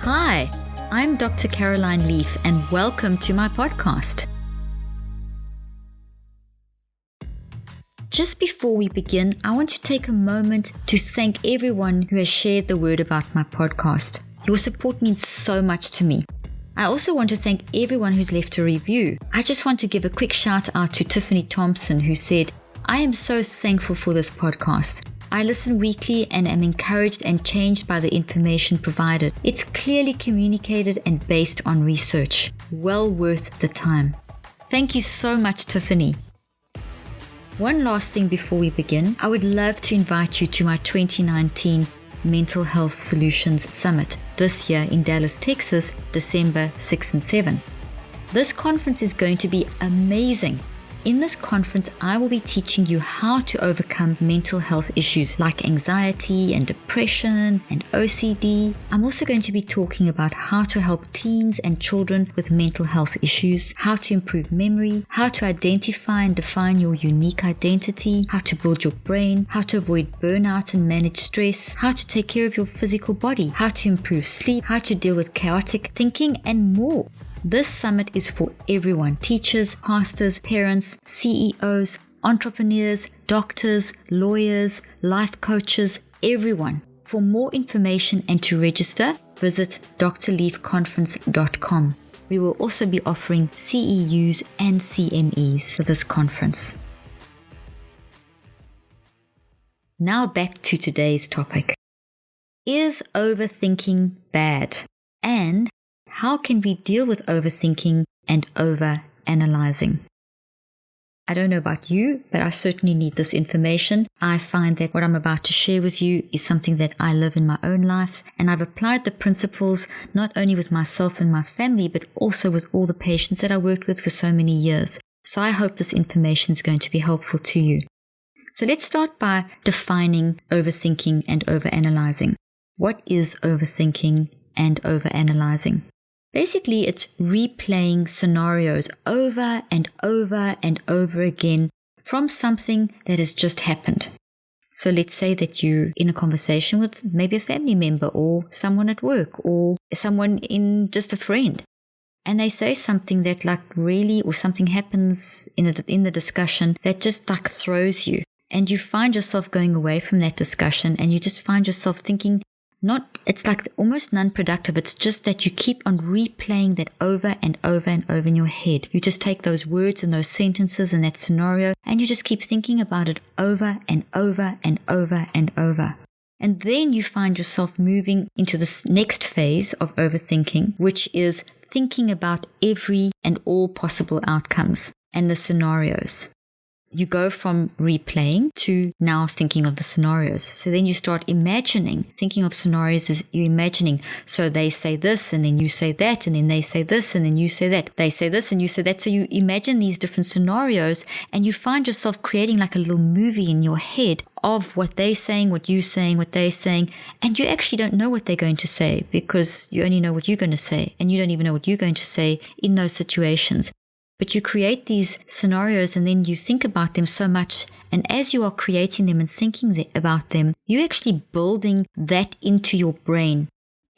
Hi, I'm Dr. Caroline Leaf and welcome to my podcast. Just before we begin, I want to take a moment to thank everyone who has shared the word about my podcast. Your support means so much to me. I also want to thank everyone who's left a review. I just want to give a quick shout out to Tiffany Thompson, who said, "I am so thankful for this podcast. I listen weekly and am encouraged and changed by the information provided. It's clearly communicated and based on research. Well worth the time." Thank you so much, Tiffany. One last thing before we begin, I would love to invite you to my 2019 Mental Health Solutions Summit this year in Dallas, Texas, December 6 and 7. This conference is going to be amazing. In this conference, I will be teaching you how to overcome mental health issues like anxiety and depression and OCD. I'm also going to be talking about how to help teens and children with mental health issues, how to improve memory, how to identify and define your unique identity, how to build your brain, how to avoid burnout and manage stress, how to take care of your physical body, how to improve sleep, how to deal with chaotic thinking, and more. This summit is for everyone: teachers, pastors, parents, CEOs, entrepreneurs, doctors, lawyers, life coaches, everyone. For more information and to register, visit drleafconference.com. We will also be offering CEUs and CMEs for this conference. Now back to today's topic. Is overthinking bad? And how can we deal with overthinking and overanalyzing? I don't know about you, but I certainly need this information. I find that what I'm about to share with you is something that I live in my own life, and I've applied the principles not only with myself and my family, but also with all the patients that I worked with for so many years. So I hope this information is going to be helpful to you. So let's start by defining overthinking and overanalyzing. What is overthinking and overanalyzing? Basically, it's replaying scenarios over and over and over again from something that has just happened. So let's say that you're in a conversation with maybe a family member or someone at work or someone just a friend. And they say something that or something happens in the discussion that just throws you. And you find yourself going away from that discussion and you just find yourself thinking, it's almost non-productive. It's just that you keep on replaying that over and over and over in your head. You just take those words and those sentences and that scenario and you just keep thinking about it over and over and over and over. And then you find yourself moving into this next phase of overthinking, which is thinking about every and all possible outcomes and the scenarios. You go from replaying to now thinking of the scenarios. So then you start imagining. Thinking of scenarios is you imagining. So they say this and then you say that and then they say this and then you say that. They say this and you say that. So you imagine these different scenarios and you find yourself creating a little movie in your head of what they're saying, what you're saying, what they're saying. And you actually don't know what they're going to say because you only know what you're going to say. And you don't even know what you're going to say in those situations. But you create these scenarios and then you think about them so much. And as you are creating them and thinking about them, you're actually building that into your brain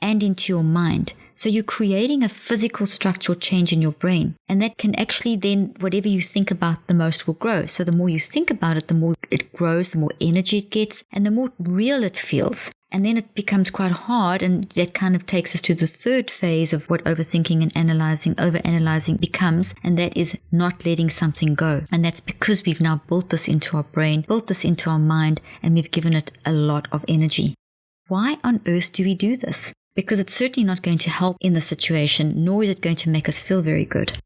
and into your mind. So you're creating a physical structural change in your brain. And that can actually then, whatever you think about the most will grow. So the more you think about it, the more it grows, the more energy it gets, and the more real it feels. And then it becomes quite hard, and that kind of takes us to the third phase of what overthinking and overanalyzing becomes, and that is not letting something go. And that's because we've now built this into our brain, built this into our mind, and we've given it a lot of energy. Why on earth do we do this? Because it's certainly not going to help in the situation, nor is it going to make us feel very good.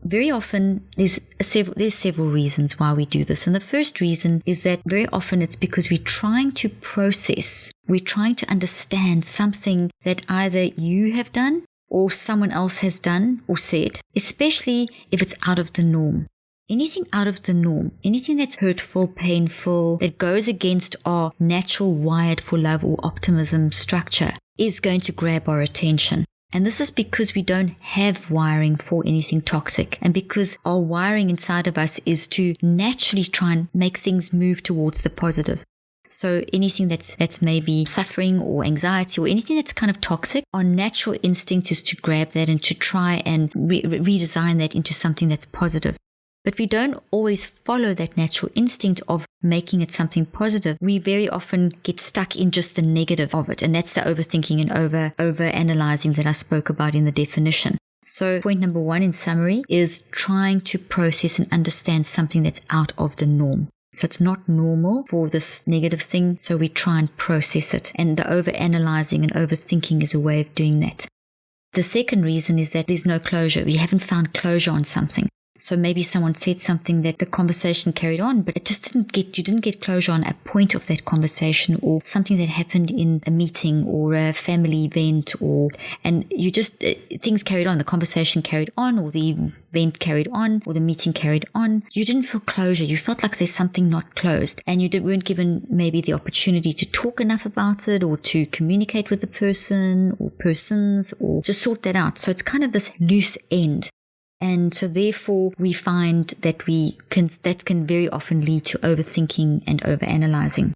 Very often, there's several reasons why we do this. And the first reason is that very often it's because we're trying to process, we're trying to understand something that either you have done or someone else has done or said, especially if it's out of the norm. Anything out of the norm, anything that's hurtful, painful, that goes against our natural wired for love or optimism structure is going to grab our attention. And this is because we don't have wiring for anything toxic, and because our wiring inside of us is to naturally try and make things move towards the positive. So anything that's maybe suffering or anxiety or anything that's kind of toxic, our natural instinct is to grab that and to try and redesign that into something that's positive. But we don't always follow that natural instinct of making it something positive. We very often get stuck in just the negative of it. And that's the overthinking and over-analyzing that I spoke about in the definition. So point number 1 in summary is trying to process and understand something that's out of the norm. So it's not normal for this negative thing, so we try and process it. And the over-analyzing and overthinking is a way of doing that. The second reason is that there's no closure. We haven't found closure on something. So maybe someone said something that the conversation carried on, but you didn't get closure on a point of that conversation or something that happened in a meeting or a family event and you just, things carried on, the conversation carried on or the event carried on or the meeting carried on. You didn't feel closure. You felt like there's something not closed and you weren't given maybe the opportunity to talk enough about it or to communicate with the person or persons or just sort that out. So it's kind of this loose end. And so therefore we find that that can very often lead to overthinking and overanalyzing.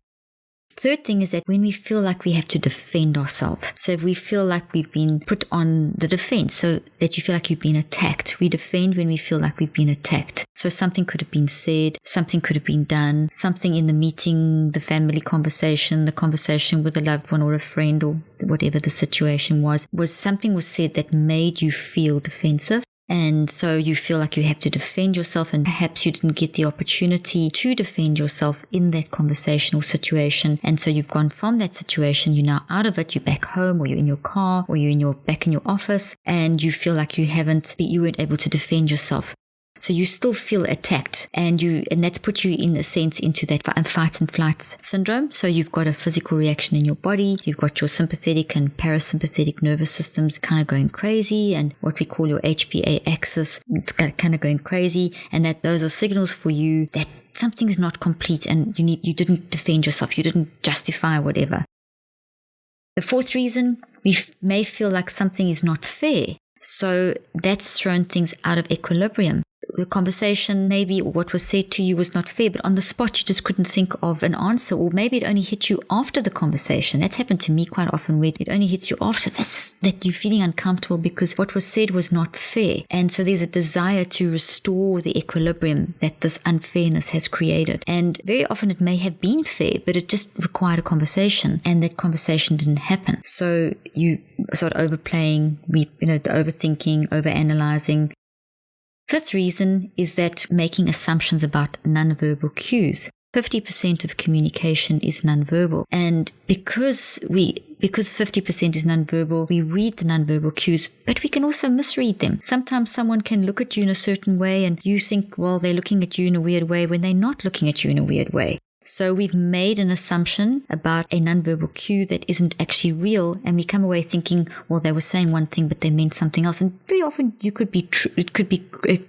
Third thing is that when we feel like we have to defend ourselves. So if we feel like we've been put on the defense, so that you feel like you've been attacked. We defend when we feel like we've been attacked. So something could have been said, something could have been done, something in the meeting, the family conversation, the conversation with a loved one or a friend or whatever the situation was something was said that made you feel defensive. And so you feel like you have to defend yourself and perhaps you didn't get the opportunity to defend yourself in that conversation or situation. And so you've gone from that situation, you're now out of it, you're back home or you're in your car or you're back in your office and you feel like you weren't able to defend yourself. So you still feel attacked and that's put you in a sense into that fight and flight syndrome. So you've got a physical reaction in your body. You've got your sympathetic and parasympathetic nervous systems kind of going crazy and what we call your HPA axis. It's kind of going crazy and that those are signals for you that something's not complete and you didn't defend yourself. You didn't justify whatever. The fourth reason, we may feel like something is not fair. So that's thrown things out of equilibrium. The conversation maybe or what was said to you was not fair, but on the spot you just couldn't think of an answer, or maybe it only hit you after the conversation. That's happened to me quite often where it only hits you after that you're feeling uncomfortable because what was said was not fair. And so there's a desire to restore the equilibrium that this unfairness has created. And very often it may have been fair, but it just required a conversation and that conversation didn't happen. So you start overplaying, the overthinking, overanalyzing. Fifth reason is that making assumptions about nonverbal cues. 50% of communication is nonverbal. And because 50% is nonverbal, we read the nonverbal cues, but we can also misread them. Sometimes someone can look at you in a certain way and you think, well, they're looking at you in a weird way when they're not looking at you in a weird way. So we've made an assumption about a nonverbal cue that isn't actually real, and we come away thinking, well, they were saying one thing, but they meant something else. And very often it could be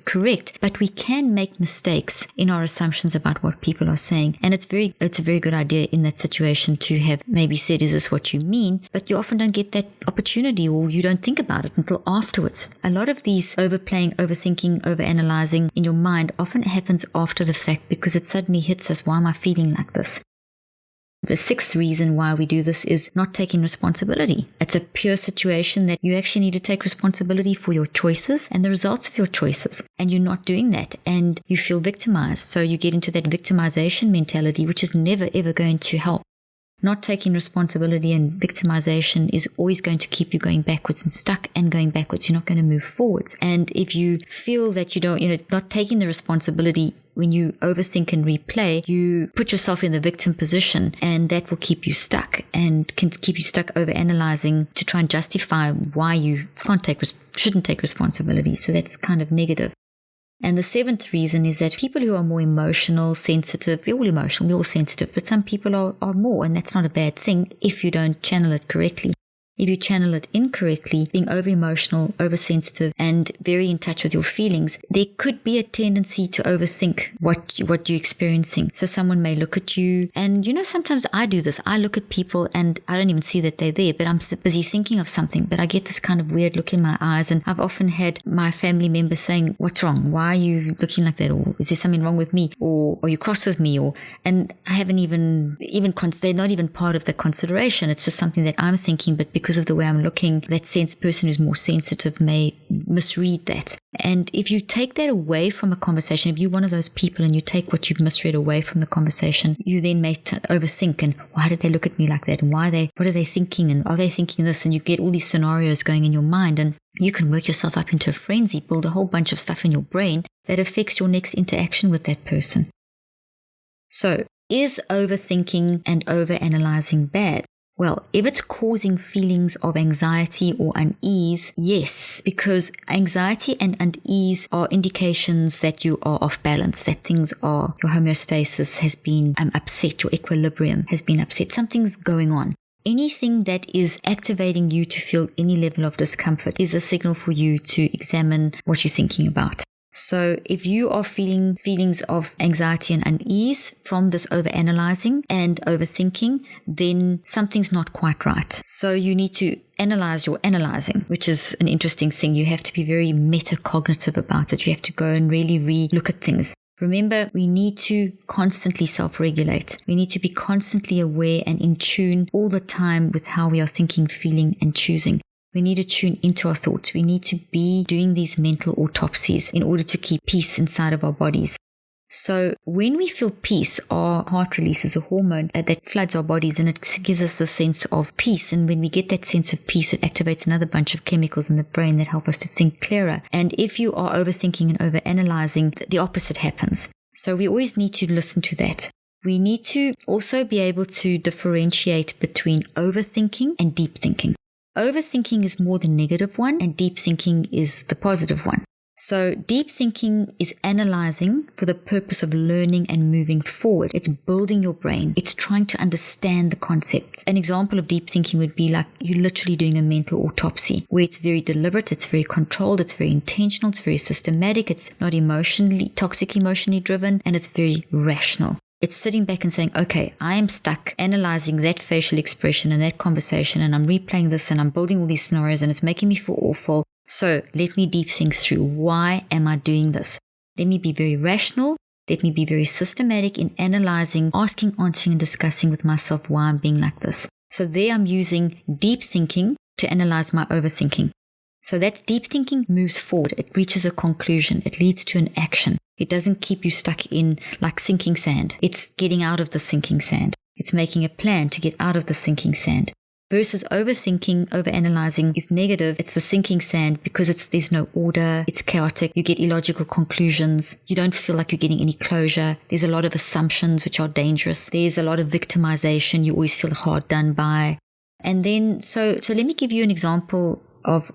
correct, but we can make mistakes in our assumptions about what people are saying. And it's a very good idea in that situation to have maybe said, is this what you mean? But you often don't get that opportunity or you don't think about it until afterwards. A lot of these overplaying, overthinking, overanalyzing in your mind often happens after the fact because it suddenly hits us, why am I feeling like this? The sixth reason why we do this is not taking responsibility. It's a pure situation that you actually need to take responsibility for your choices and the results of your choices. And you're not doing that and you feel victimized. So you get into that victimization mentality, which is never ever going to help. Not taking responsibility and victimization is always going to keep you going backwards and stuck and going backwards. You're not going to move forwards. And if you feel that you don't, not taking the responsibility, when you overthink and replay, you put yourself in the victim position and that will keep you stuck and can keep you stuck overanalyzing to try and justify why you shouldn't take responsibility. So that's kind of negative. And the seventh reason is that people who are more emotional, sensitive, we're all emotional, we're all sensitive, but some people are more, and that's not a bad thing if you don't channel it correctly. If you channel it incorrectly, being over-emotional, oversensitive, and very in touch with your feelings, there could be a tendency to overthink what you're experiencing. So someone may look at you, and sometimes I do this. I look at people and I don't even see that they're there, but I'm busy thinking of something, but I get this kind of weird look in my eyes, and I've often had my family members saying, "What's wrong? Why are you looking like that? Or is there something wrong with me? Or are you cross with me?" And I haven't even they're not even part of the consideration. It's just something that I'm thinking, but because of the way I'm looking, that person who's more sensitive may misread that. And if you take that away from a conversation, if you're one of those people and you take what you've misread away from the conversation, you then may overthink, and why did they look at me like that? And what are they thinking? And are they thinking this? And you get all these scenarios going in your mind, and you can work yourself up into a frenzy, build a whole bunch of stuff in your brain that affects your next interaction with that person. So, is overthinking and overanalyzing bad? Well, if it's causing feelings of anxiety or unease, yes, because anxiety and unease are indications that you are off balance, that your homeostasis has been upset, your equilibrium has been upset, something's going on. Anything that is activating you to feel any level of discomfort is a signal for you to examine what you're thinking about. So if you are feeling feelings of anxiety and unease from this overanalyzing and overthinking, then something's not quite right. So you need to analyze your analyzing, which is an interesting thing. You have to be very metacognitive about it. You have to go and really re-look at things. Remember, we need to constantly self-regulate. We need to be constantly aware and in tune all the time with how we are thinking, feeling, and choosing. We need to tune into our thoughts. We need to be doing these mental autopsies in order to keep peace inside of our bodies. So when we feel peace, our heart releases a hormone that floods our bodies, and it gives us a sense of peace. And when we get that sense of peace, it activates another bunch of chemicals in the brain that help us to think clearer. And if you are overthinking and overanalyzing, the opposite happens. So we always need to listen to that. We need to also be able to differentiate between overthinking and deep thinking. Overthinking is more the negative one, and deep thinking is the positive one. So deep thinking is analyzing for the purpose of learning and moving forward. It's building your brain. It's trying to understand the concept. An example of deep thinking would be like you're literally doing a mental autopsy, where it's very deliberate, it's very controlled, it's very intentional, it's very systematic, it's not toxic emotionally driven, and it's very rational. It's sitting back and saying, okay, I am stuck analyzing that facial expression and that conversation, and I'm replaying this and I'm building all these scenarios and it's making me feel awful. So let me deep think through, why am I doing this? Let me be very rational. Let me be very systematic in analyzing, asking, answering, and discussing with myself why I'm being like this. So there I'm using deep thinking to analyze my overthinking. So that's deep thinking moves forward. It reaches a conclusion. It leads to an action. It doesn't keep you stuck in like sinking sand. It's getting out of the sinking sand. It's making a plan to get out of the sinking sand. Versus overthinking, overanalyzing is negative. It's the sinking sand because there's no order. It's chaotic. You get illogical conclusions. You don't feel like you're getting any closure. There's a lot of assumptions which are dangerous. There's a lot of victimization. You always feel hard done by. And then, so let me give you an example of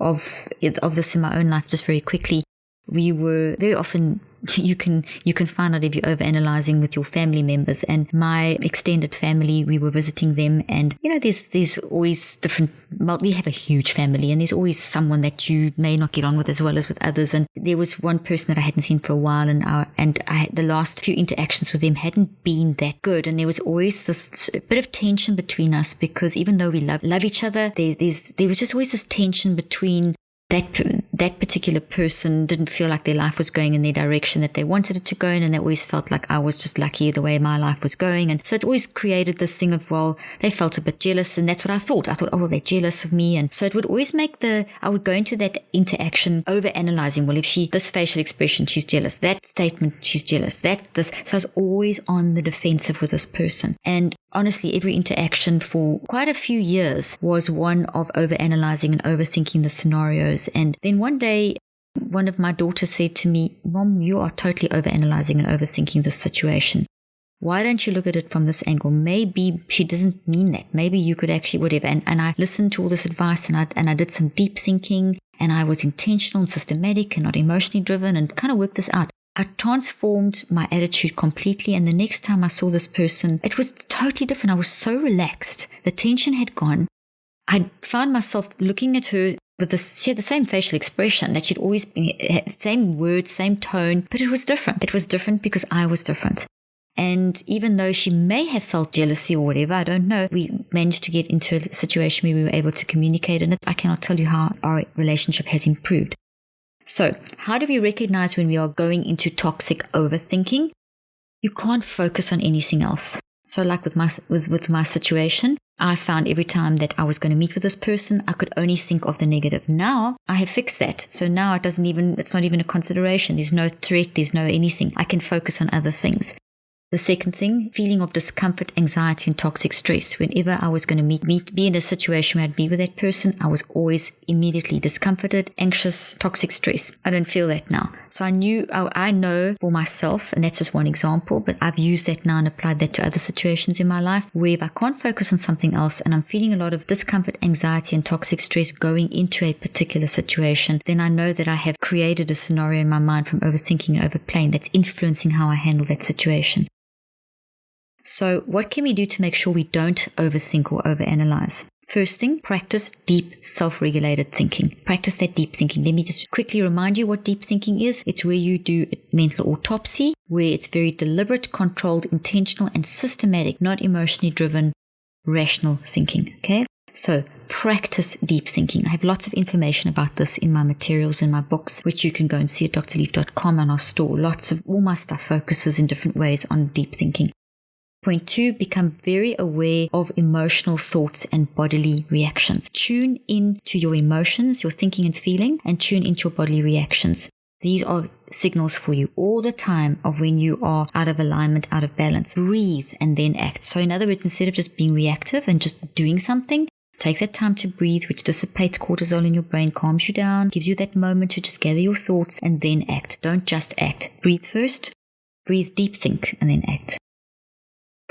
this in my own life just very quickly. We were very often, you can find out if you're overanalyzing with your family members, and my extended family, we were visiting them, and there's always different, we have a huge family, and there's always someone that you may not get on with as well as with others. And there was one person that I hadn't seen for a while, and the last few interactions with them hadn't been that good, and there was always this bit of tension between us, because even though we love each other, there was just always this tension between that particular person didn't feel like their life was going in the direction that they wanted it to go in, and they always felt like I was just lucky the way my life was going. And so it always created this thing of, well, they felt a bit jealous, and that's what I thought. I thought, oh, well, they're jealous of me. And so it would always I would go into that interaction over-analyzing, well, if this facial expression, she's jealous, that statement, she's jealous, So I was always on the defensive with this person. And honestly, every interaction for quite a few years was one of over-analyzing and overthinking the scenarios. And then one day, one of my daughters said to me, "Mom, you are totally over-analyzing and overthinking this situation. Why don't you look at it from this angle? Maybe she doesn't mean that. Maybe you could actually whatever." And I listened to all this advice, and I did some deep thinking, and I was intentional and systematic and not emotionally driven, and kind of worked this out. I transformed my attitude completely, and the next time I saw this person, it was totally different. I was so relaxed. The tension had gone. I found myself looking at her she had the same facial expression, that she'd always been, same words, same tone, but it was different. It was different because I was different. And even though she may have felt jealousy or whatever, I don't know, we managed to get into a situation where we were able to communicate, and I cannot tell you how our relationship has improved. So, how do we recognize when we are going into toxic overthinking? You can't focus on anything else. So like with my situation, I found every time that I was going to meet with this person, I could only think of the negative. Now I have fixed that. So now it's not even a consideration. There's no threat. There's no anything. I can focus on other things. The second thing, feeling of discomfort, anxiety, and toxic stress. Whenever I was going to be in a situation where I'd be with that person, I was always immediately discomforted, anxious, toxic stress. I don't feel that now. So I know for myself, and that's just one example, but I've used that now and applied that to other situations in my life, where if I can't focus on something else and I'm feeling a lot of discomfort, anxiety, and toxic stress going into a particular situation, then I know that I have created a scenario in my mind from overthinking and overplaying that's influencing how I handle that situation. So what can we do to make sure we don't overthink or overanalyze? First thing, practice deep self-regulated thinking. Practice that deep thinking. Let me just quickly remind you what deep thinking is. It's where you do a mental autopsy, where it's very deliberate, controlled, intentional, and systematic, not emotionally driven, rational thinking. Okay? So practice deep thinking. I have lots of information about this in my materials, in my books, which you can go and see at drleaf.com on our store. Lots of all my stuff focuses in different ways on deep thinking. Point 2, become very aware of emotional thoughts and bodily reactions. Tune in to your emotions, your thinking and feeling, and tune into your bodily reactions. These are signals for you all the time of when you are out of alignment, out of balance. Breathe and then act. So in other words, instead of just being reactive and just doing something, take that time to breathe, which dissipates cortisol in your brain, calms you down, gives you that moment to just gather your thoughts and then act. Don't just act. Breathe first, breathe, deep think, and then act.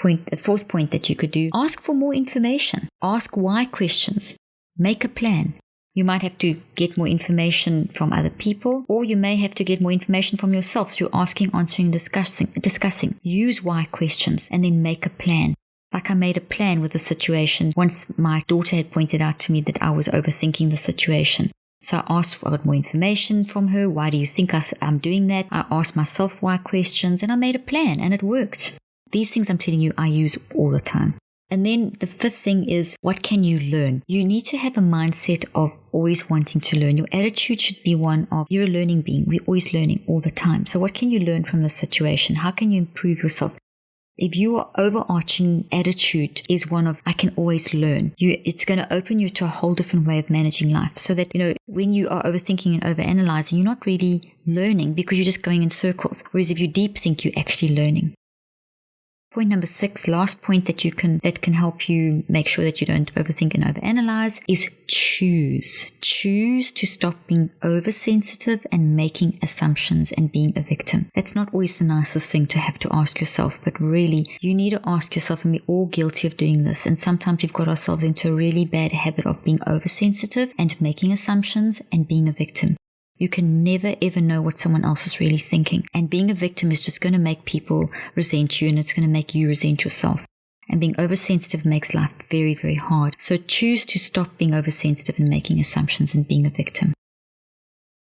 The fourth point that you could do, ask for more information. Ask why questions. Make a plan. You might have to get more information from other people, or you may have to get more information from yourself through asking, answering, discussing. Use why questions and then make a plan. Like I made a plan with the situation once my daughter had pointed out to me that I was overthinking the situation. So I asked for more information from her. Why do you think I'm doing that? I asked myself why questions, and I made a plan, and it worked. These things I'm telling you, I use all the time. And then the fifth thing is, what can you learn? You need to have a mindset of always wanting to learn. Your attitude should be one of, you're a learning being. We're always learning all the time. So what can you learn from this situation? How can you improve yourself? If your overarching attitude is one of, I can always learn, it's going to open you to a whole different way of managing life. So that, when you are overthinking and overanalyzing, you're not really learning because you're just going in circles. Whereas if you deep think, you're actually learning. Point number 6, last point that can help you make sure that you don't overthink and overanalyze is choose. Choose to stop being oversensitive and making assumptions and being a victim. That's not always the nicest thing to have to ask yourself, but really you need to ask yourself, and we're all guilty of doing this. And sometimes we've got ourselves into a really bad habit of being oversensitive and making assumptions and being a victim. You can never ever know what someone else is really thinking. And being a victim is just going to make people resent you, and it's going to make you resent yourself. And being oversensitive makes life very, very hard. So choose to stop being oversensitive and making assumptions and being a victim.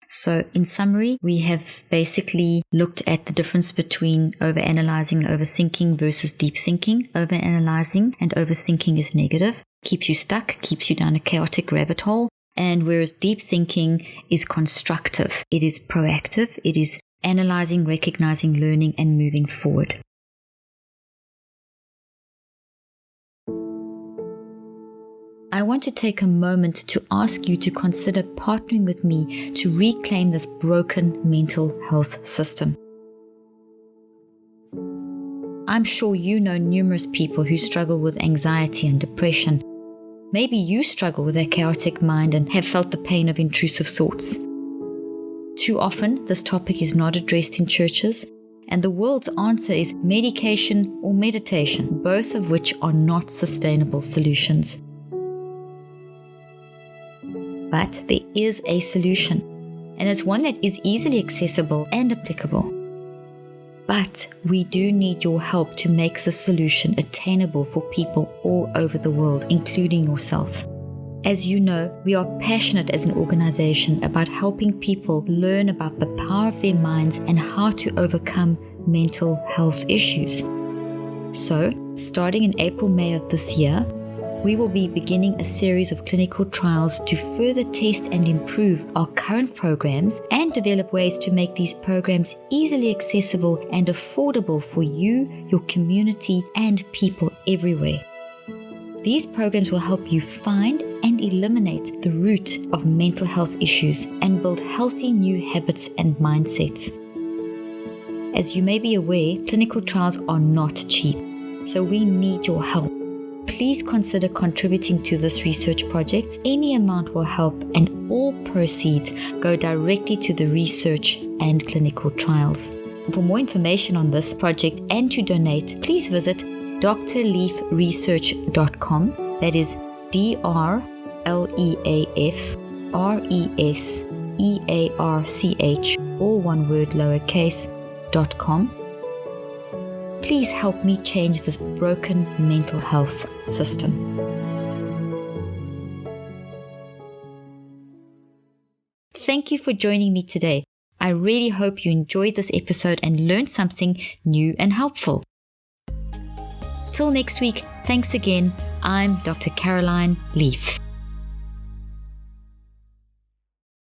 So in summary, we have basically looked at the difference between overanalyzing and overthinking versus deep thinking. Overanalyzing and overthinking is negative, keeps you stuck, keeps you down a chaotic rabbit hole. And whereas deep thinking is constructive, it is proactive, it is analyzing, recognizing, learning, and moving forward. I want to take a moment to ask you to consider partnering with me to reclaim this broken mental health system. I'm sure you know numerous people who struggle with anxiety and depression. Maybe you struggle with a chaotic mind and have felt the pain of intrusive thoughts. Too often, this topic is not addressed in churches, and the world's answer is medication or meditation, both of which are not sustainable solutions. But there is a solution, and it's one that is easily accessible and applicable. But we do need your help to make the solution attainable for people all over the world, including yourself. As you know, we are passionate as an organization about helping people learn about the power of their minds and how to overcome mental health issues. So, starting in April-May of this year, we will be beginning a series of clinical trials to further test and improve our current programs and develop ways to make these programs easily accessible and affordable for you, your community, and people everywhere. These programs will help you find and eliminate the root of mental health issues and build healthy new habits and mindsets. As you may be aware, clinical trials are not cheap, so we need your help. Please consider contributing to this research project. Any amount will help, and all proceeds go directly to the research and clinical trials. For more information on this project and to donate, please visit drleafresearch.com. That is DRLEAFRESEARCH, all one word lowercase.com. Please help me change this broken mental health system. Thank you for joining me today. I really hope you enjoyed this episode and learned something new and helpful. Till next week, thanks again. I'm Dr. Caroline Leaf.